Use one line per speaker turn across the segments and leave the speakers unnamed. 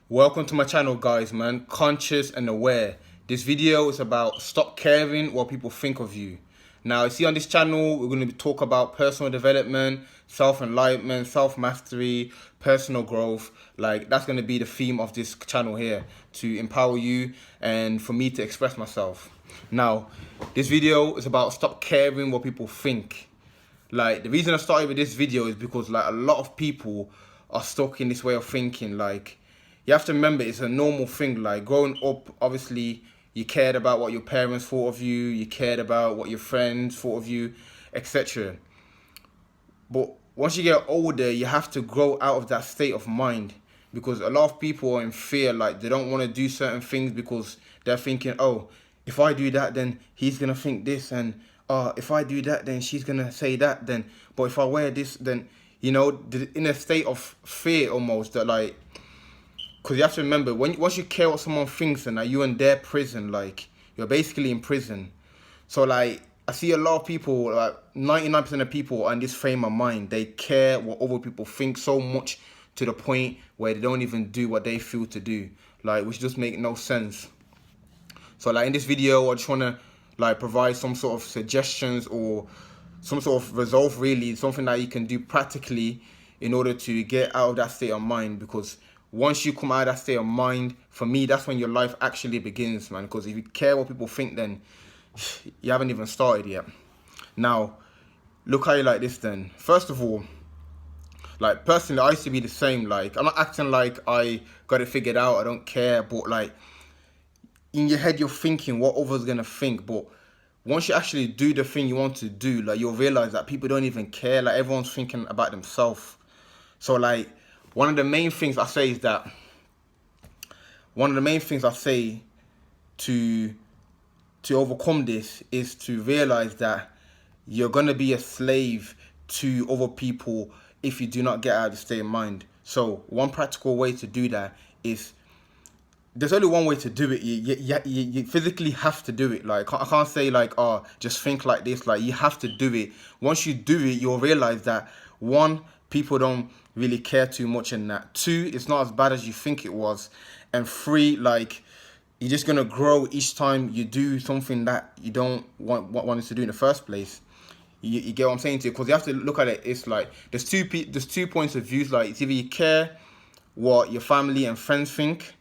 Welcome to my channel, guys, man. Conscious and aware. This video is about stop caring what people think of you. Now, you see on this channel, we're going to talk about personal development, self-enlightenment, self-mastery, personal growth. Like, that's going to be the theme of this channel here, to empower you and for me to express myself. Now, this video is about stop caring what people think. Like, the reason I started with this video is because, like, a lot of people are stuck in this way of thinking. Like, you have to remember, it's a normal thing. Like, growing up, obviously, you cared about what your parents thought of you, you cared about what your friends thought of you, etc. But once you get older, you have to grow out of that state of mind, because a lot of people are in fear. Like, they don't want to do certain things because they're thinking, oh, if I do that, then he's gonna think this, and if I do that, then she's gonna say that, then, but if I wear this, then, you know, in a state of fear almost, that, like, because you have to remember, once you care what someone thinks, and that you're in their prison, like, you're basically in prison. So, like, I see a lot of people, like 99% of people are in this frame of mind. They care what other people think so much to the point where they don't even do what they feel to do, like, which just make no sense. So, like, in this video, I just want to, like, provide some sort of suggestions or some sort of resolve, really, something that you can do practically in order to get out of that state of mind. Because once you come out of that state of mind, for me, that's when your life actually begins, man. Because if you care what people think, then you haven't even started yet. Now, look at it like this then. First of all, like, personally, I used to be the same. Like, I'm not acting like I got it figured out, I don't care, but, like, in your head, you're thinking what others gonna think. But once you actually do the thing you want to do, like, you'll realize that people don't even care. Like, everyone's thinking about themselves. So, like, one of the main things I say is that, one of the main things I say to overcome this is to realize that you're gonna be a slave to other people if you do not get out of the state of mind. So one practical way to do that is, there's only one way to do it. You physically have to do it. Like, I can't say, like, oh, just think like this. Like, you have to do it. Once you do it, you'll realize that, one, people don't really care too much in that. Two, it's not as bad as you think it was. And three, like, you're just gonna grow each time you do something that you don't want us to do in the first place. You get what I'm saying to you? Because you have to look at it. It's like, there's two points of views. Like, it's either you care what your family and friends think,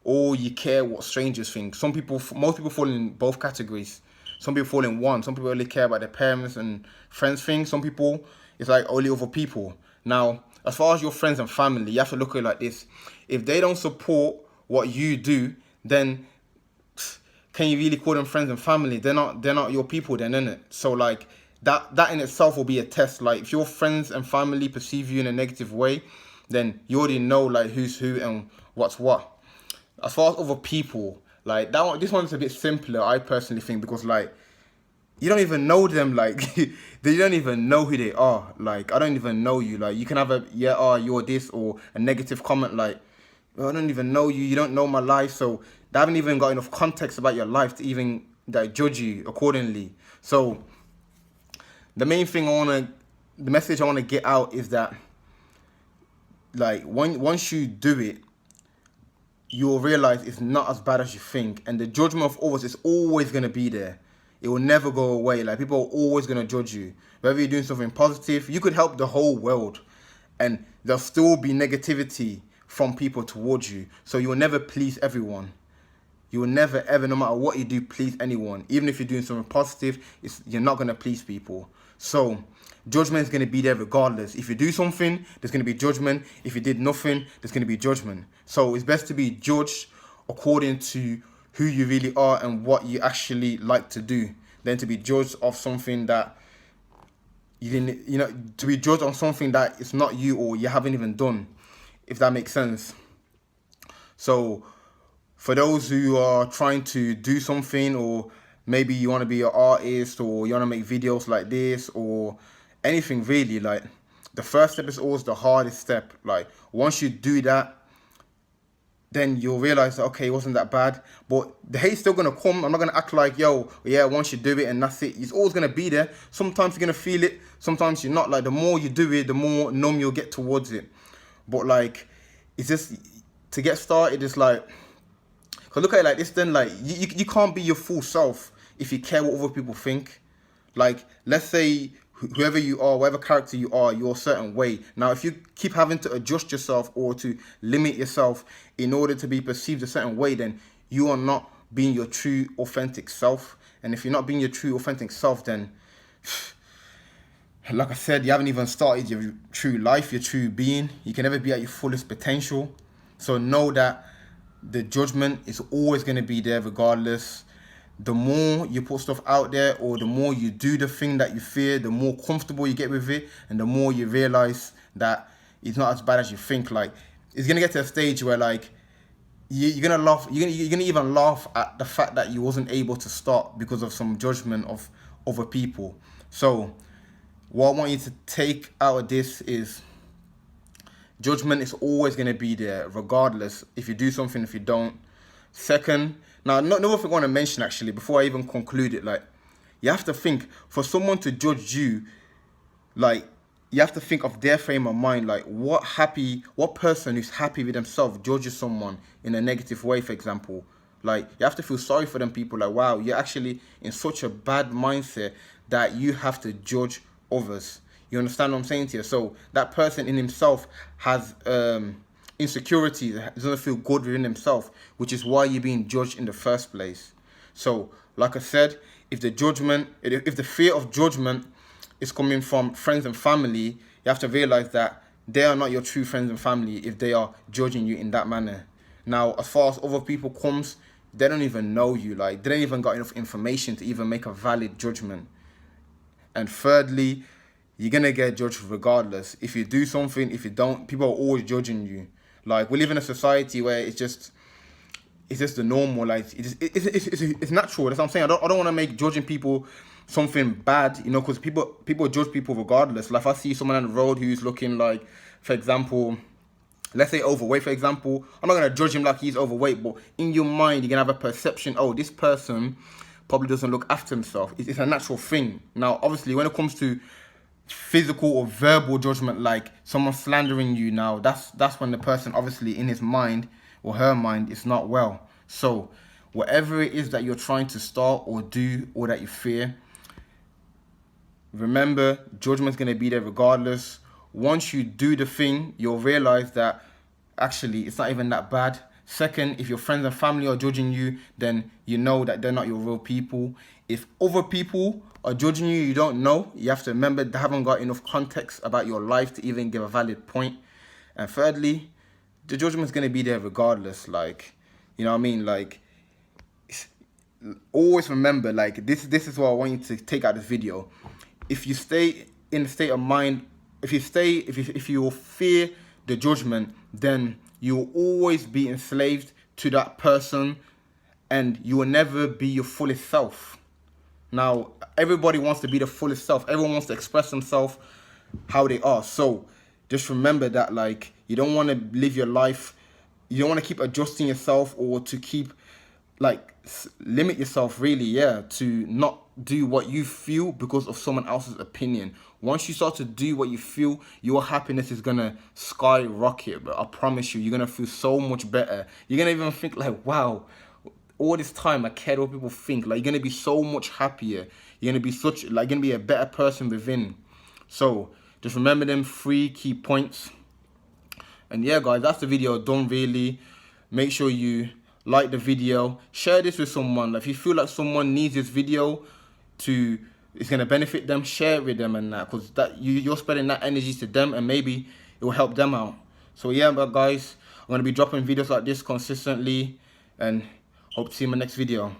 or you care what strangers think. Most people fall in both categories. Some people fall in one. Some people only care about their parents and friends think. Some people, it's like only other people. Now, as far as your friends and family, you have to look at it like this. If they don't support what you do, then can you really call them friends and family? They're not your people then, innit? So, like, that in itself will be a test. Like, if your friends and family perceive you in a negative way, then you already know, like, who's who and what's what. As far as other people, like, this one's a bit simpler, I personally think, because, like, you don't even know them. Like, they don't even know who they are. Like, I don't even know you. Like, you can have a, yeah, you're this, or a negative comment, like, well, I don't even know you, you don't know my life. So they haven't even got enough context about your life to even, like, judge you accordingly. So the main thing the message I want to get out is that, like, once you do it, you'll realize it's not as bad as you think. And the judgment of others is always going to be there. It will never go away. Like, people are always going to judge you. Whether you're doing something positive, you could help the whole world, and there'll still be negativity from people towards you. So you will never please everyone. You will never, ever, no matter what you do, please anyone. Even if you're doing something positive, you're not going to please people. So judgment is going to be there regardless. If you do something, there's going to be judgment. If you did nothing, there's going to be judgment. So it's best to be judged according to who you really are and what you actually like to do, than to be judged of something that you didn't, to be judged on something that it's not you, or you haven't even done, if that makes sense. So for those who are trying to do something, or maybe you want to be an artist, or you want to make videos like this, or anything really, like, the first step is always the hardest step. Like, once you do that, then you'll realize that, okay, it wasn't that bad. But the hate's still gonna come. I'm not gonna act like, yo, yeah, once you do it and that's it. It's always gonna be there. Sometimes you're gonna feel it, sometimes you're not. Like, the more you do it, the more numb you'll get towards it. But, like, it's just, to get started, it's like, cause look at it like this. Then like you can't be your full self if you care what other people think. Like, let's say whoever you are, whatever character you are, you're a certain way. Now, if you keep having to adjust yourself or to limit yourself in order to be perceived a certain way, then you are not being your true, authentic self. And if you're not being your true, authentic self, then, like I said, you haven't even started your true life, your true being. You can never be at your fullest potential. So know that the judgment is always going to be there regardless. The more you put stuff out there, or the more you do the thing that you fear, the more comfortable you get with it, and the more you realize that it's not as bad as you think. Like, it's gonna get to a stage where like you're gonna laugh. You're gonna even laugh at the fact that you wasn't able to start because of some judgment of other people. So, what I want you to take out of this is judgment is always gonna be there, regardless if you do something, if you don't. Second, now another thing I want to mention actually before I even conclude it, like, you have to think, for someone to judge you, like, you have to think of their frame of mind. Like, what person who's happy with themselves judges someone in a negative way, for example. Like, you have to feel sorry for them people. Like, wow, you're actually in such a bad mindset that you have to judge others. You understand what I'm saying to you? So that person in himself has insecurity, doesn't feel good within himself, which is why you're being judged in the first place. So, like I said, if the fear of judgment is coming from friends and family, you have to realize that they are not your true friends and family if they are judging you in that manner. Now, as far as other people comes, they don't even know you. Like, they don't even got enough information to even make a valid judgment. And thirdly, you're gonna get judged regardless. If you do something, if you don't, people are always judging you. Like, we live in a society where it's just the normal. Like, it's natural. That's what I'm saying. I don't want to make judging people something bad, you know, because people judge people regardless. Like, if I see someone on the road who's looking like, for example, let's say overweight, for example, I'm not gonna judge him like he's overweight, but in your mind, you're gonna have a perception, oh, this person probably doesn't look after himself. It's a natural thing. Now, obviously, when it comes to physical or verbal judgment, like someone slandering you, now that's when the person, obviously, in his mind or her mind, is not well. So whatever it is that you're trying to start or do, or that you fear, remember, judgment's going to be there regardless. Once you do the thing, you'll realize that actually it's not even that bad. Second, if your friends and family are judging you, then you know that they're not your real people. If other people are judging you, you don't know. You have to remember they haven't got enough context about your life to even give a valid point. And thirdly, the judgment's going to be there regardless. Like, you know what I mean? Like, always remember, like, this is what I want you to take out of this video. If you stay in a state of mind, if you fear the judgment, then you will always be enslaved to that person, and you will never be your fullest self. Now, everybody wants to be the fullest self. Everyone wants to express themselves how they are. So just remember that, like, you don't want to live your life, you don't want to keep adjusting yourself, or to keep, like, limit yourself, really, to not do what you feel because of someone else's opinion. Once you start to do what you feel, your happiness is gonna skyrocket. But I promise you, you're gonna feel so much better. You're gonna even think like, wow, all this time I cared what people think. Like, you're gonna be so much happier. You're gonna be a better person within. So just remember them 3 key points. And yeah, guys, that's the video done. Really, make sure you like the video, share this with someone. Like, if you feel like someone needs this video it's gonna benefit them, share it with them, and that, because that you're spreading that energy to them, and maybe it will help them out. So yeah, but guys, I'm gonna be dropping videos like this consistently, and hope to see you in my next video.